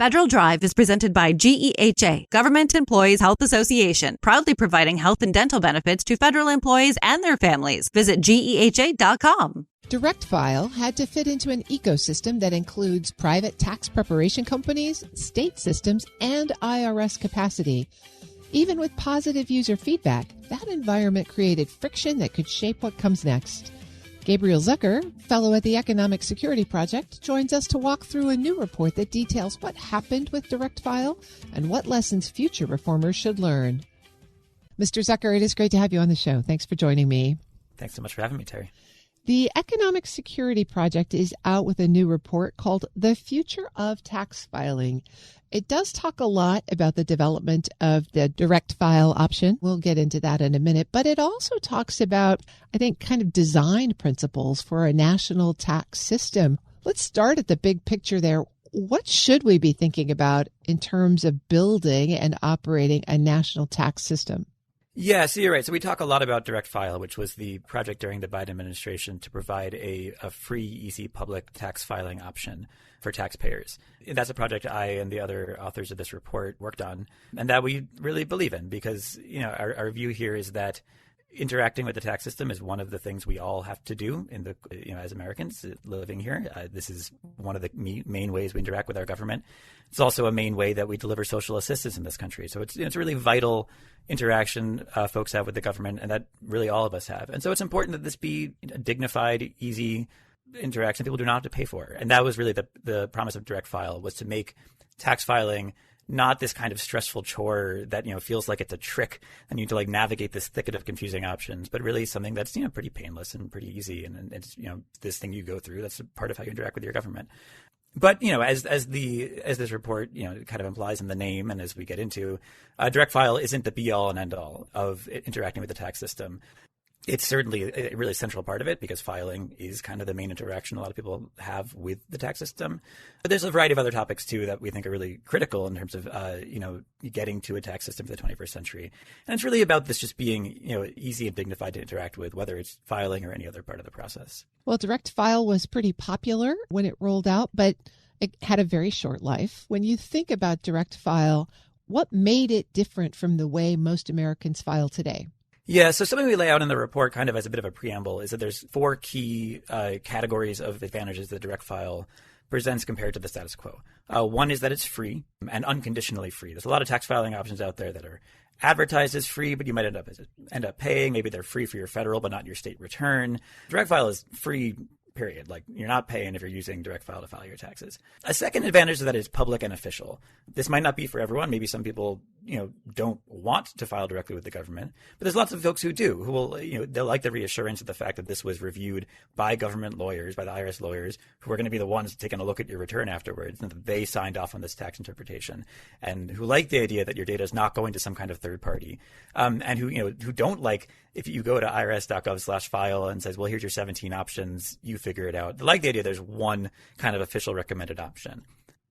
Federal Drive is presented by GEHA, Government Employees Health Association, proudly providing health and dental benefits to federal employees and their families. Visit GEHA.com. Direct File had to fit into an ecosystem that includes private tax preparation companies, state systems, and IRS capacity. Even with positive user feedback, that environment created friction that could shape what comes next. Gabriel Zucker, fellow at the Economic Security Project, joins us to walk through a new report that details what happened with Direct File and what lessons future reformers should learn. Mr. Zucker, it is great to have you on the show. Thanks for joining me. Thanks so much for having me, Terry. The Economic Security Project is out with a new report called The Future of Tax Filing. It does talk a lot about the development of the direct file option. We'll get into that in a minute. But it also talks about, I think, kind of design principles for a national tax system. Let's start at the big picture there. What should we be thinking about in terms of building and operating a national tax system? Yeah, so you're right. So we talk a lot about Direct File, which was the project during the Biden administration to provide a free, easy public tax filing option for taxpayers. That's a project I and the other authors of this report worked on, and that we really believe in because, our view here is that interacting with the tax system is one of the things we all have to do in the, as Americans living here. This is one of the main ways we interact with our government. It's also a main way that we deliver social assistance in this country. So it's a really vital interaction folks have with the government, and that really all of us have. And so it's important that this be a dignified, easy interaction people do not have to pay for. And that was really the promise of Direct File, was to make tax filing not this kind of stressful chore that, feels like it's a trick and you need to navigate this thicket of confusing options, but really something that's, pretty painless and pretty easy. And it's, this thing you go through, that's a part of how you interact with your government. But, as this report, kind of implies in the name, and as we get into, Direct File isn't the be all and end all of interacting with the tax system. It's certainly a really central part of it because filing is kind of the main interaction a lot of people have with the tax system. But there's a variety of other topics, too, that we think are really critical in terms of, getting to a tax system for the 21st century. And it's really about this just being, easy and dignified to interact with, whether it's filing or any other part of the process. Well, Direct File was pretty popular when it rolled out, but it had a very short life. When you think about Direct File, what made it different from the way most Americans file today? Yeah, so something we lay out in the report kind of as a bit of a preamble is that there's 4 key categories of advantages that Direct File presents compared to the status quo. One is that it's free and unconditionally free. There's a lot of tax filing options out there that are advertised as free, but you might end up paying. Maybe they're free for your federal, but not your state return. Direct File is free, period. You're not paying if you're using Direct File to file your taxes. A second advantage is that it's public and official. This might not be for everyone. Maybe some people, don't want to file directly with the government, but there's lots of folks who do, who will, they'll like the reassurance of the fact that this was reviewed by government lawyers, by the IRS lawyers, who are going to be the ones taking a look at your return afterwards, and that they signed off on this tax interpretation, and who like the idea that your data is not going to some kind of third party, and who don't like if you go to irs.gov/file and says, well, here's your 17 options, you figure it out. They like the idea there's one kind of official recommended option.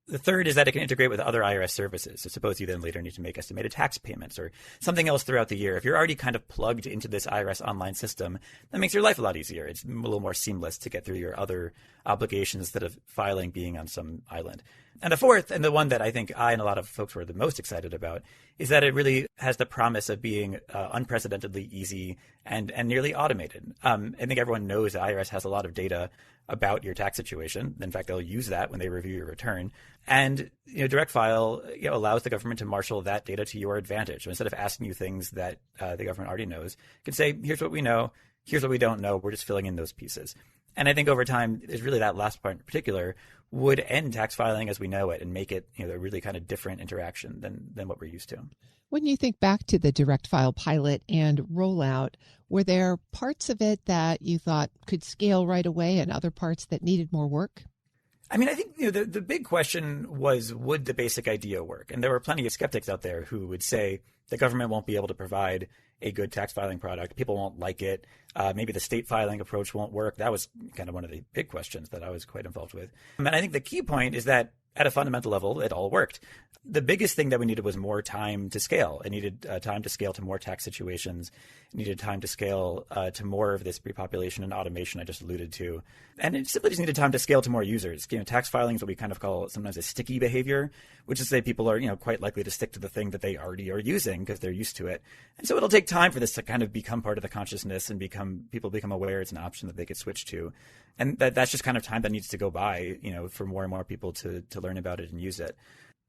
The third is that it can integrate with other IRS services. So suppose you then later need to make estimated tax payments or something else throughout the year. If you're already kind of plugged into this IRS online system, that makes your life a lot easier. It's a little more seamless to get through your other obligations instead of filing being on some island. And the fourth, and the one that I think I and a lot of folks were the most excited about, is that it really has the promise of being unprecedentedly easy and nearly automated. I think everyone knows the IRS has a lot of data about your tax situation. In fact, they'll use that when they review your return. And Direct File allows the government to marshal that data to your advantage. So instead of asking you things that the government already knows, it can say, here's what we know, here's what we don't know, we're just filling in those pieces. And I think over time, is really that last part in particular would end tax filing as we know it and make it a really kind of different interaction than what we're used to. When you think back to the Direct File pilot and rollout, were there parts of it that you thought could scale right away and other parts that needed more work? I mean, I think the big question was, would the basic idea work? And there were plenty of skeptics out there who would say the government won't be able to provide a good tax filing product. People won't like it. Maybe the state filing approach won't work. That was kind of one of the big questions that I was quite involved with. And I think the key point is that at a fundamental level, it all worked. The biggest thing that we needed was more time to scale. It needed time to scale to more tax situations. It needed time to scale to more of this repopulation and automation I just alluded to. And it simply just needed time to scale to more users. Tax filing is what we kind of call sometimes a sticky behavior, which is to say people are, quite likely to stick to the thing that they already are using because they're used to it. And so it'll take time for this to kind of become part of the consciousness and people become aware it's an option that they could switch to. And that's just kind of time that needs to go by, for more and more people to learn about it and use it.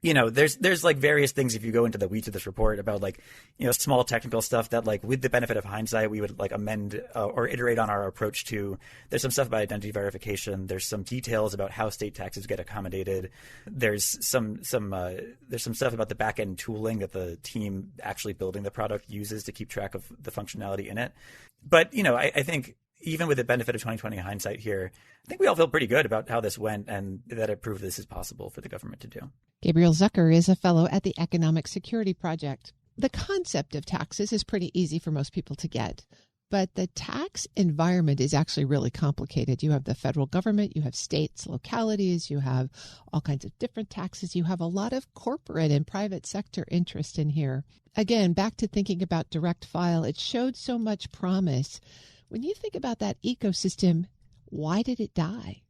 There's like various things if you go into the weeds of this report about small technical stuff that with the benefit of hindsight, we would amend or iterate on our approach to. There's some stuff about identity verification. There's some details about how state taxes get accommodated. There's some stuff about the back end tooling that the team actually building the product uses to keep track of the functionality in it. But, I think even with the benefit of 2020 hindsight here, I think we all feel pretty good about how this went and that it proved this is possible for the government to do. Gabriel Zucker is a fellow at the Economic Security Project. The concept of taxes is pretty easy for most people to get, but the tax environment is actually really complicated. You have the federal government, you have states, localities, you have all kinds of different taxes. You have a lot of corporate and private sector interest in here. Again, back to thinking about direct file, it showed so much promise. When you think about that ecosystem, why did it die?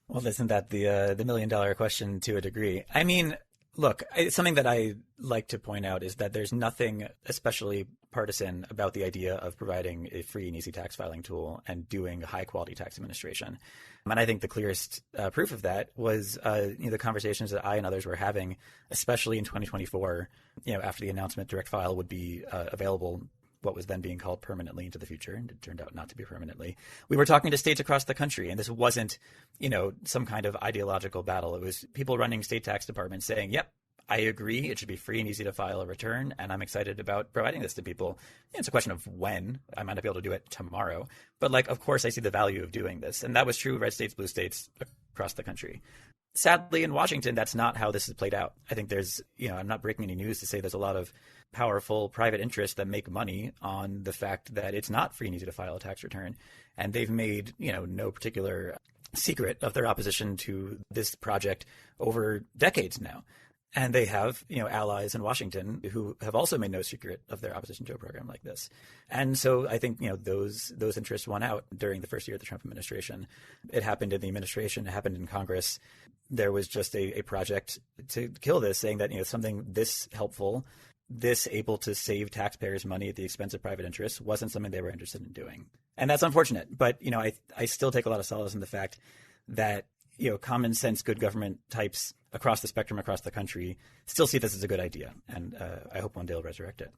Well, isn't that the million-dollar question to a degree? I mean, look, something that I like to point out is that there's nothing especially partisan about the idea of providing a free and easy tax filing tool and doing high-quality tax administration. And I think the clearest proof of that was the conversations that I and others were having, especially in 2024, after the announcement direct file would be available, what was then being called permanently into the future, and it turned out not to be permanently. We were talking to states across the country, and this wasn't, some kind of ideological battle. It was people running state tax departments saying, yep, I agree. It should be free and easy to file a return, and I'm excited about providing this to people. It's a question of when. I might not be able to do it tomorrow, but of course I see the value of doing this. And that was true of red states, blue states across the country. Sadly, in Washington, that's not how this has played out. I think there's, I'm not breaking any news to say there's a lot of powerful private interests that make money on the fact that it's not free and easy to file a tax return. And they've made, no particular secret of their opposition to this project over decades now. And they have, allies in Washington who have also made no secret of their opposition to a program like this. And so I think, those interests won out during the first year of the Trump administration. It happened in the administration. It happened in Congress. There was just a project to kill this, saying that, something this helpful, this able to save taxpayers money at the expense of private interests wasn't something they were interested in doing. And that's unfortunate. But, I still take a lot of solace in the fact that, common sense, good government types across the spectrum, across the country, still see this as a good idea. And I hope one day will resurrect it.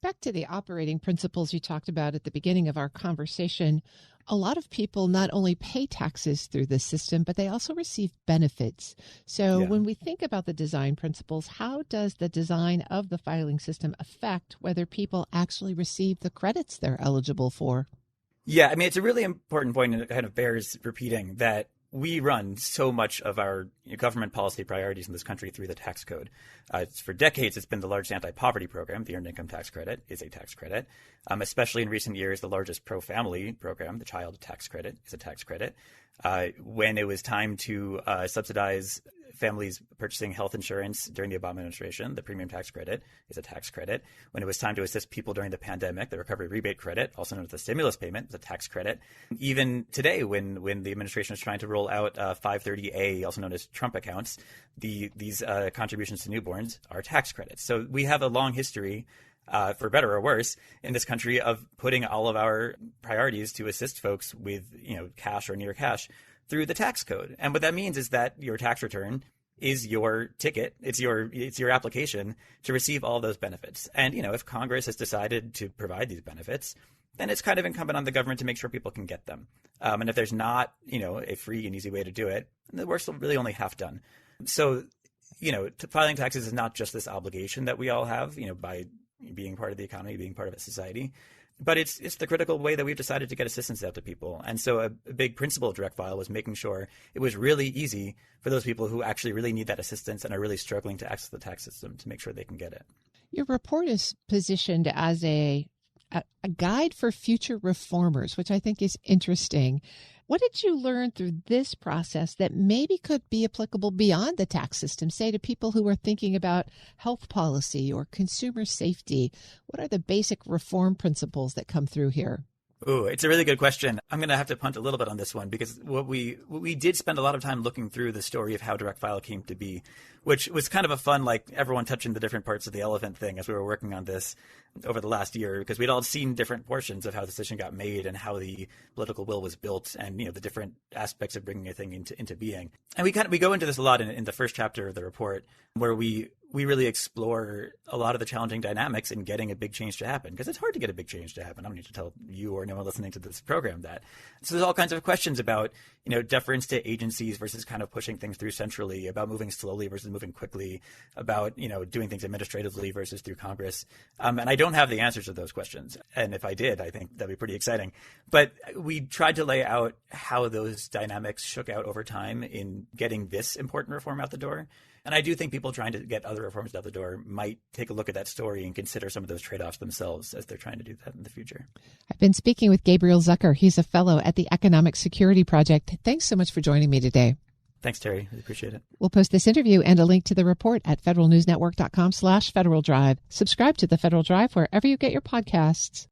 Back to the operating principles you talked about at the beginning of our conversation, a lot of people not only pay taxes through this system, but they also receive benefits. So when we think about the design principles, how does the design of the filing system affect whether people actually receive the credits they're eligible for? Yeah, I mean, it's a really important point, and it kind of bears repeating that we run so much of our government policy priorities in this country through the tax code. For decades, it's been the largest anti-poverty program. The Earned Income Tax Credit is a tax credit. Especially in recent years, the largest pro-family program, the Child Tax Credit, is a tax credit. When it was time to subsidize families purchasing health insurance during the Obama administration, the Premium Tax Credit is a tax credit. When it was time to assist people during the pandemic, the Recovery Rebate Credit, also known as the stimulus payment, is a tax credit. Even today, when the administration is trying to roll out 530A, also known as Trump accounts, these contributions to newborns are tax credits. So we have a long history, for better or worse, in this country of putting all of our priorities to assist folks with, cash or near cash through the tax code. And what that means is that your tax return is your ticket. It's your application to receive all those benefits. And, if Congress has decided to provide these benefits, then it's kind of incumbent on the government to make sure people can get them. And if there's not, a free and easy way to do it, the work's really only half done. So, filing taxes is not just this obligation that we all have, by being part of the economy, being part of a society. But it's the critical way that we've decided to get assistance out to people. And so a big principle of direct file was making sure it was really easy for those people who actually really need that assistance and are really struggling to access the tax system to make sure they can get it. Your report is positioned as a guide for future reformers, which I think is interesting. What did you learn through this process that maybe could be applicable beyond the tax system, say to people who are thinking about health policy or consumer safety? What are the basic reform principles that come through here? Ooh, it's a really good question. I'm going to have to punt a little bit on this one because what we did spend a lot of time looking through the story of how direct file came to be, which was kind of a fun, like everyone touching the different parts of the elephant thing as we were working on this over the last year, because we'd all seen different portions of how the decision got made and how the political will was built and, you know, the different aspects of bringing a thing into being. And we go into this a lot in the first chapter of the report, where we really explore a lot of the challenging dynamics in getting a big change to happen, because it's hard to get a big change to happen. I don't need to tell you or anyone listening to this program that. So there's all kinds of questions about, you know, deference to agencies versus kind of pushing things through centrally, about moving slowly versus moving quickly, about, you know, doing things administratively versus through Congress. And I don't have the answers to those questions. And if I did, I think that'd be pretty exciting. But we tried to lay out how those dynamics shook out over time in getting this important reform out the door. And I do think people trying to get other reforms out the door might take a look at that story and consider some of those trade-offs themselves as they're trying to do that in the future. I've been speaking with Gabriel Zucker. He's a fellow at the Economic Security Project. Thanks so much for joining me today. Thanks, Terry. I appreciate it. We'll post this interview and a link to the report at federalnewsnetwork.com/Federal Drive. Subscribe to the Federal Drive wherever you get your podcasts.